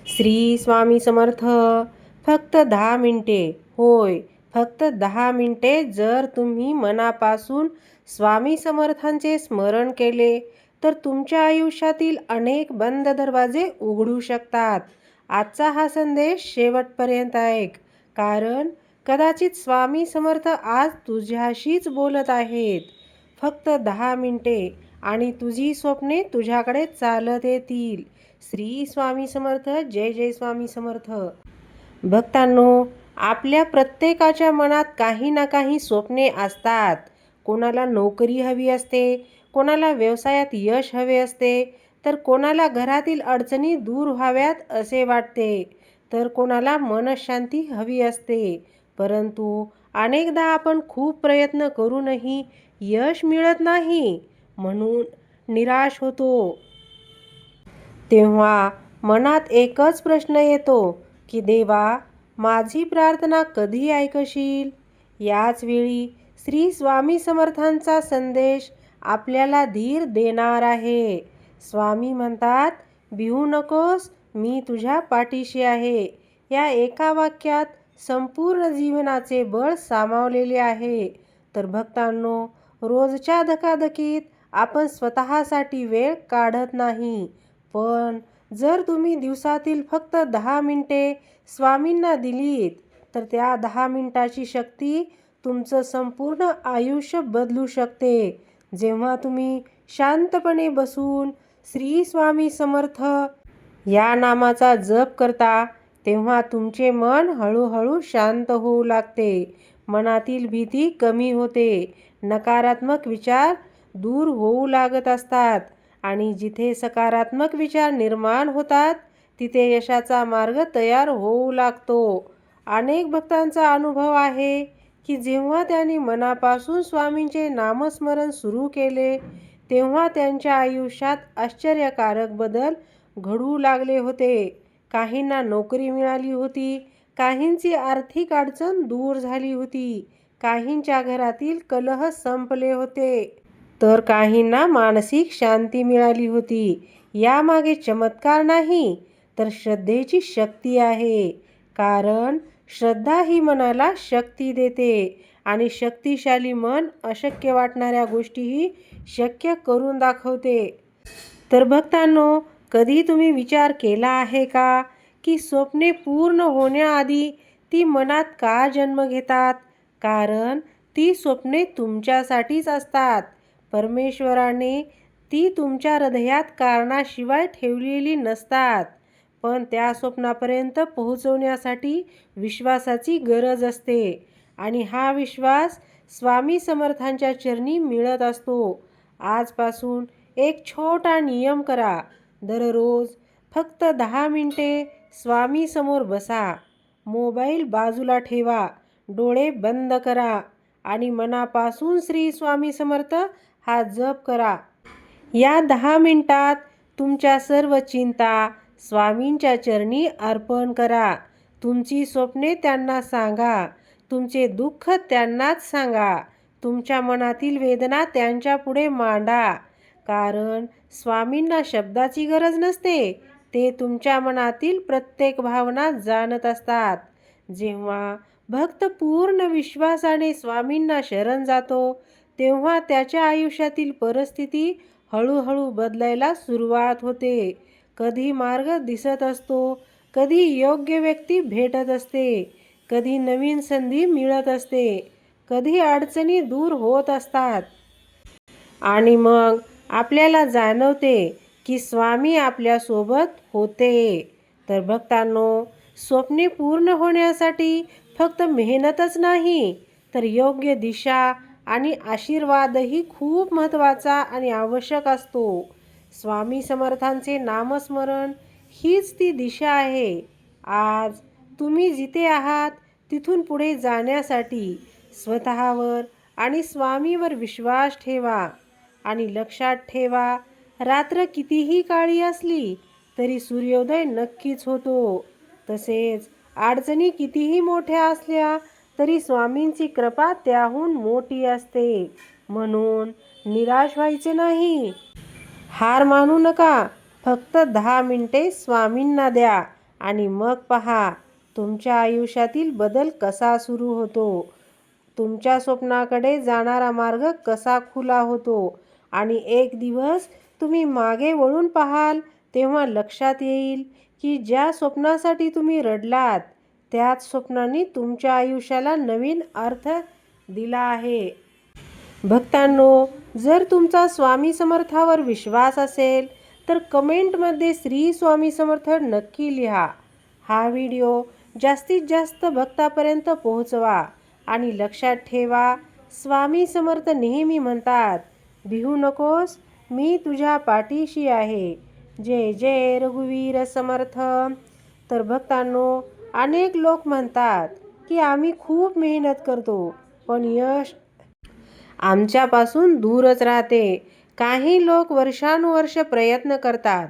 श्री स्वामी समर्थ. फक्त 10 मिनिटे, होय, फक्त 10 मिनिटे जर तुम्ही मनापासून स्वामी समर्थांचे स्मरण केले तर तुमच्या आयुष्यातील अनेक बंद दरवाजे उघडू शकतात. आजचा हा संदेश शेवटपर्यंत ऐक, कारण कदाचित स्वामी समर्थ आज तुझ्याशीच बोलत आहेत. फक्त 10 मिनिटे आणि तुझी स्वप्ने तुझ्याकडे चालत येतील. श्री स्वामी समर्थ. जय जय स्वामी समर्थ. भक्तांनो, आपल्या प्रत्येकाच्या मनात काही ना काही स्वप्ने असतात. कोणाला नोकरी हवी असते, कोणाला व्यवसायात यश हवे असते, तर कोणाला घरातील अडचणी दूर व्हाव्यात असे वाटते, तर कोणाला मनशांती हवी असते. परंतु अनेकदा आपण खूप प्रयत्न करूनही यश मिळत नाही, म्हणून निराश होतो. तेव्हा मनात एकच प्रश्न येतो की देवा, माझी प्रार्थना कधी ऐकशील? याच वेळी श्री स्वामी समर्थांचा संदेश आपल्याला धीर देणार आहे. स्वामी म्हणतात, भिवू नकोस, मी तुझ्या पाठीशी आहे. या एका वाक्यात संपूर्ण जीवनाचे बळ सामावलेले आहे. तर भक्तांनो, रोजच्या धकाधकीत आपण स्वतःसाठी वेळ काढत नाही, पण जर तुम्ही दिवसातील फक्त 10 मिनिटे स्वामींना दिलीत तर त्या 10 मिनिटाची शक्ती तुमचं संपूर्ण आयुष्य बदलू शकते. जेव्हा तुम्ही शांतपणे बसून श्री स्वामी समर्थ या नामाचा जप करता, तेव्हा तुमचे मन हळूहळू शांत होऊ लागते. मनातील भीती कमी होते, नकारात्मक विचार दूर होऊ लागत असतात आणि जिथे सकारात्मक विचार निर्माण होतात तिथे यशाचा मार्ग तयार होऊ लागतो. अनेक भक्तांचा अनुभव आहे की जेव्हा त्यांनी मनापासून स्वामींचे नामस्मरण सुरू केले तेव्हा त्यांच्या आयुष्यात आश्चर्यकारक बदल घडू लागले होते. काहींना नोकरी मिळाली होती, काहींची आर्थिक अडचण दूर झाली होती, काहींच्या घरातील कलह संपले होते, तर काहींना मानसिक शांती मिळाली होती. यामागे चमत्कार नाही, तर श्रद्धेची शक्ती आहे. कारण श्रद्धा ही मनाला शक्ती देते आणि शक्तिशाली मन अशक्य वाटणाऱ्या गोष्टीही शक्य करून दाखवते. तर भक्तांनो, कधी तुम्ही विचार केला आहे का की स्वप्ने पूर्ण होण्याआधी ती मनात का जन्म घेतात? कारण ती स्वप्ने तुमच्यासाठीच असतात. परमेश्वराने ती तुमच्या हृदयात कारणाशिवाय ठेवलेली नसतात, पण त्या स्वप्नापर्यंत पोहोचवण्यासाठी विश्वासाची गरज असते आणि हा विश्वास स्वामी समर्थांच्या चरणी मिळत असतो. आजपासून एक छोटा नियम करा. दररोज फक्त 10 मिनिटे स्वामी समोर बसा, मोबाईल बाजूला ठेवा, डोळे बंद करा आणि मनापासून श्री स्वामी समर्थ हा जप करा. या 10 मिनिटात तुमच्या सर्व चिंता स्वामींच्या चरणी अर्पण करा. तुमची स्वप्ने त्यांना सांगा, तुमचे दुःख त्यांनाच सांगा, तुमच्या मनातील वेदना त्यांच्यापुढे मांडा. कारण स्वामींना शब्दाची गरज नसते, ते तुमच्या मनातील प्रत्येक भावना जाणत असतात. जेव्हा भक्त पूर्ण विश्वासाने स्वामींना शरण जातो तेव्हा त्याच्या आयुष्यातील परिस्थिती हळूहळू बदलायला सुरुवात होते. कधी मार्ग दिसत असतो, कधी योग्य व्यक्ती भेटत असते, कधी नवीन संधी मिळत असते, कधी अडचणी दूर होत असतात आणि मग आपल्याला जाणवते की स्वामी आपल्यासोबत होते. तर भक्तांनो, स्वप्ने पूर्ण होण्यासाठी फक्त मेहनतच नाही, तर योग्य दिशा आणि आशीर्वादही खूप महत्त्वाचा आणि आवश्यक असतो. स्वामी समर्थांचे नामस्मरण हीच ती दिशा आहे. आज तुम्ही जिथे आहात तिथून पुढे जाण्यासाठी स्वतःवर आणि स्वामीवर विश्वास ठेवा आणि लक्षात ठेवा, रात्र कितीही काळी असली तरी सूर्योदय नक्कीच होतो. तसेच अडचणी कितीही मोठ्या असल्या तरी स्वामींची कृपा त्याहून मोठी असते. म्हणून निराश व्हायचे नाही, हार मानू नका. फक्त 10 मिनिटे स्वामींना द्या आणि मग पहा तुमच्या आयुष्यातील बदल कसा सुरू होतो. तुमच्या स्वप्नाकडे जाणारा मार्ग कसा खुला होतो आणि एक दिवस तुम्ही मागे वळून पाहाल तेव्हा लक्षात येईल की ज्या स्वप्नासाठी तुम्ही रडलात त्याच स्वप्नांनी तुमच्या आयुष्याला नवीन अर्थ दिला आहे. भक्तांनो, जर तुमचा स्वामी समर्थावर विश्वास असेल तर कमेंटमध्ये श्री स्वामी समर्थ नक्की लिहा. हा व्हिडिओ जास्तीत जास्त भक्तापर्यंत पोहोचवा आणि लक्षात ठेवा, स्वामी समर्थ नेहमी म्हणतात, भिवू नकोस, मी तुझ्या पाठीशी आहे. जय जय रघुवीर समर्थ. तर भक्तांनो, अनेक लोक म्हणतात की आम्ही खूप मेहनत करतो पण यश आमच्यापासून दूरच राहते. काही लोक वर्षानुवर्ष प्रयत्न करतात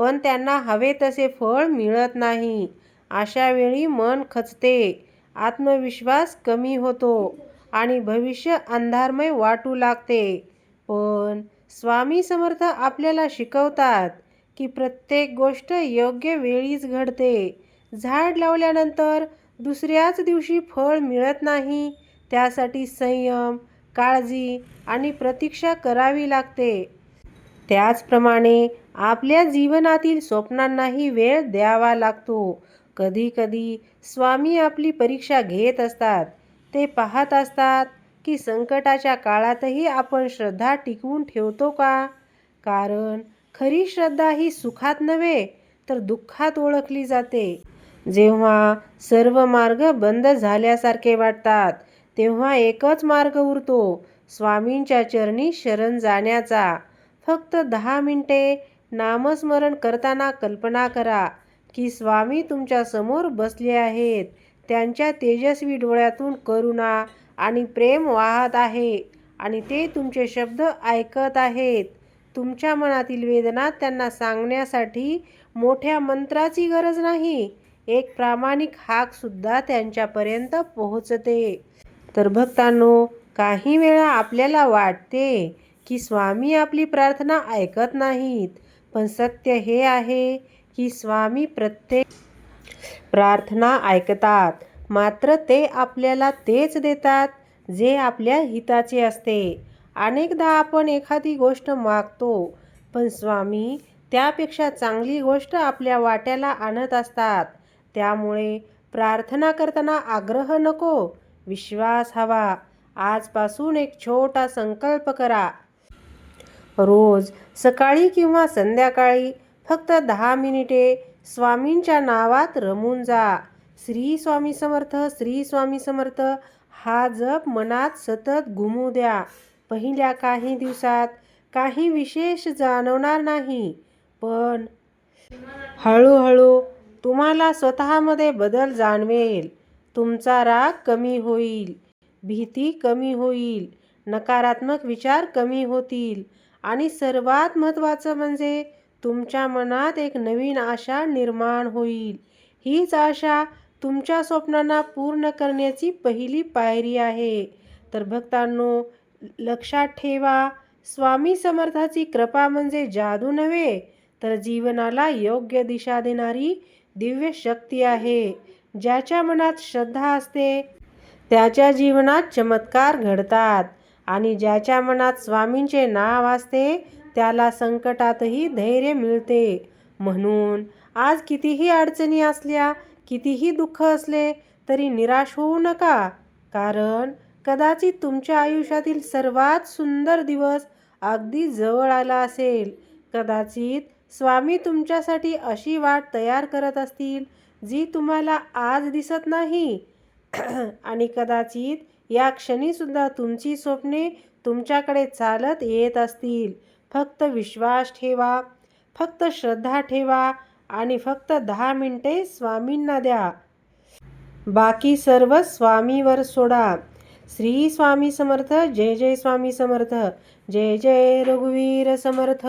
पण त्यांना हवे तसे फळ मिळत नाही. अशा वेळी मन खचते, आत्मविश्वास कमी होतो आणि भविष्य अंधारमय वाटू लागते. पण स्वामी समर्थ आपल्याला शिकवतात की प्रत्येक गोष्ट योग्य वेळीच घडते. झाड लावल्यानंतर दुसऱ्याच दिवशी फळ मिळत नाही, त्यासाठी संयम, काळजी आणि प्रतीक्षा करावी लागते. त्याचप्रमाणे आपल्या जीवनातील स्वप्नांनाही वेळ द्यावा लागतो. कधीकधी स्वामी आपली परीक्षा घेत असतात. ते पाहत असतात की संकटाच्या काळातही आपण श्रद्धा टिकवून ठेवतो का. कारण खरी श्रद्धा ही सुखात नव्हे तर दुःखात ओळखली जाते. जेव्हा सर्व मार्ग बंद झाल्यासारखे वाटतात तेव्हा एकच मार्ग उरतो, स्वामींच्या चरणी शरण जाण्याचा. फक्त 10 मिनिटे नामस्मरण करताना कल्पना करा की स्वामी तुमच्या समोर बसले आहेत. त्यांच्या तेजस्वी डोळ्यातून करुणा आणि प्रेम वाहत आहे आणि ते तुमचे शब्द ऐकत आहेत. तुमच्या मनातील वेदना त्यांना सांगण्यासाठी मोठ्या मंत्राची गरज नाही, एक प्रामाणिक हाक सुद्धा त्यांच्यापर्यंत पोहोचते. तर भक्तांनो, काही वेळा आपल्याला वाटते की स्वामी आपली प्रार्थना ऐकत नाहीत, पण सत्य हे आहे की स्वामी प्रत्येक प्रार्थना ऐकतात. मात्र ते आपल्याला तेच देतात जे आपल्या हिताचे असते. अनेकदा आपण एखादी गोष्ट मागतो पण स्वामी त्यापेक्षा चांगली गोष्ट आपल्या वाट्याला आणत असतात. त्यामुळे प्रार्थना करताना आग्रह नको, विश्वास हवा. आजपासून एक छोटा संकल्प करा. रोज सकाळी किंवा संध्याकाळी फक्त 10 मिनिटे स्वामींच्या नावात रमून जा. श्री स्वामी समर्थ, श्री स्वामी समर्थ हा जप मनात सतत घुमू द्या. पहिल्या काही दिवसात काही विशेष जाणवणार नाही, पण हळूहळू तुम्हाला स्वतःमध्ये बदल जाणवेल. तुमचा राग कमी होईल, भीती कमी होईल, नकारात्मक विचार कमी होतील आणि सर्वात महत्त्वाचं म्हणजे तुमच्या मनात एक नवीन आशा निर्माण होईल. हीच आशा तुमच्या स्वप्नांना पूर्ण करण्याची पहिली पायरी आहे. तर भक्तांनो, लक्षात ठेवा, स्वामी समर्थाची कृपा म्हणजे जादू नव्हे तर जीवनाला योग्य दिशा देणारी दिव्य शक्ती आहे. ज्याच्या मनात श्रद्धा असते त्याच्या जीवनात चमत्कार घडतात आणि ज्याच्या मनात स्वामींचे नाव असते त्याला संकटातही धैर्य मिळते. म्हणून आज कितीही अडचणी असल्या, कितीही दुःख असले तरी निराश होऊ नका. कारण कदाचित तुमच्या आयुष्यातील सर्वात सुंदर दिवस अगदी जवळ आला असेल. कदाचित स्वामी तुमच्यासाठी अशी वाट तयार करत असतील जी तुम्हाला आज दिसत नाही आणि कदाचित या क्षणीसुद्धा तुमची स्वप्ने तुमच्याकडे चालत येत असतील. फक्त विश्वास ठेवा, फक्त श्रद्धा ठेवा आणि फक्त 10 मिनिटे स्वामींना द्या. बाकी सर्व स्वामीवर सोडा. श्री स्वामी समर्थ. जय जय स्वामी समर्थ. जय जय रघुवीर समर्थ.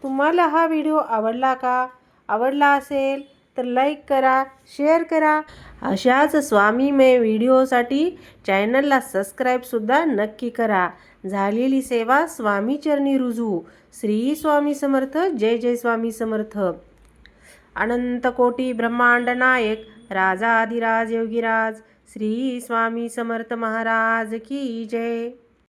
तुम्हाला हा व्हिडिओ आवडला का? आवडला असेल तर लाईक करा, शेअर करा. अशाच स्वामीमय व्हिडिओसाठी चॅनलला सबस्क्राईबसुद्धा नक्की करा. झालेली सेवा स्वामी चरणी रुजू. श्री स्वामी समर्थ. जय जय स्वामी समर्थ. अनंत कोटी ब्रह्मांड नायक राजाधिराज योगीराज श्री स्वामी समर्थ महाराज की जय।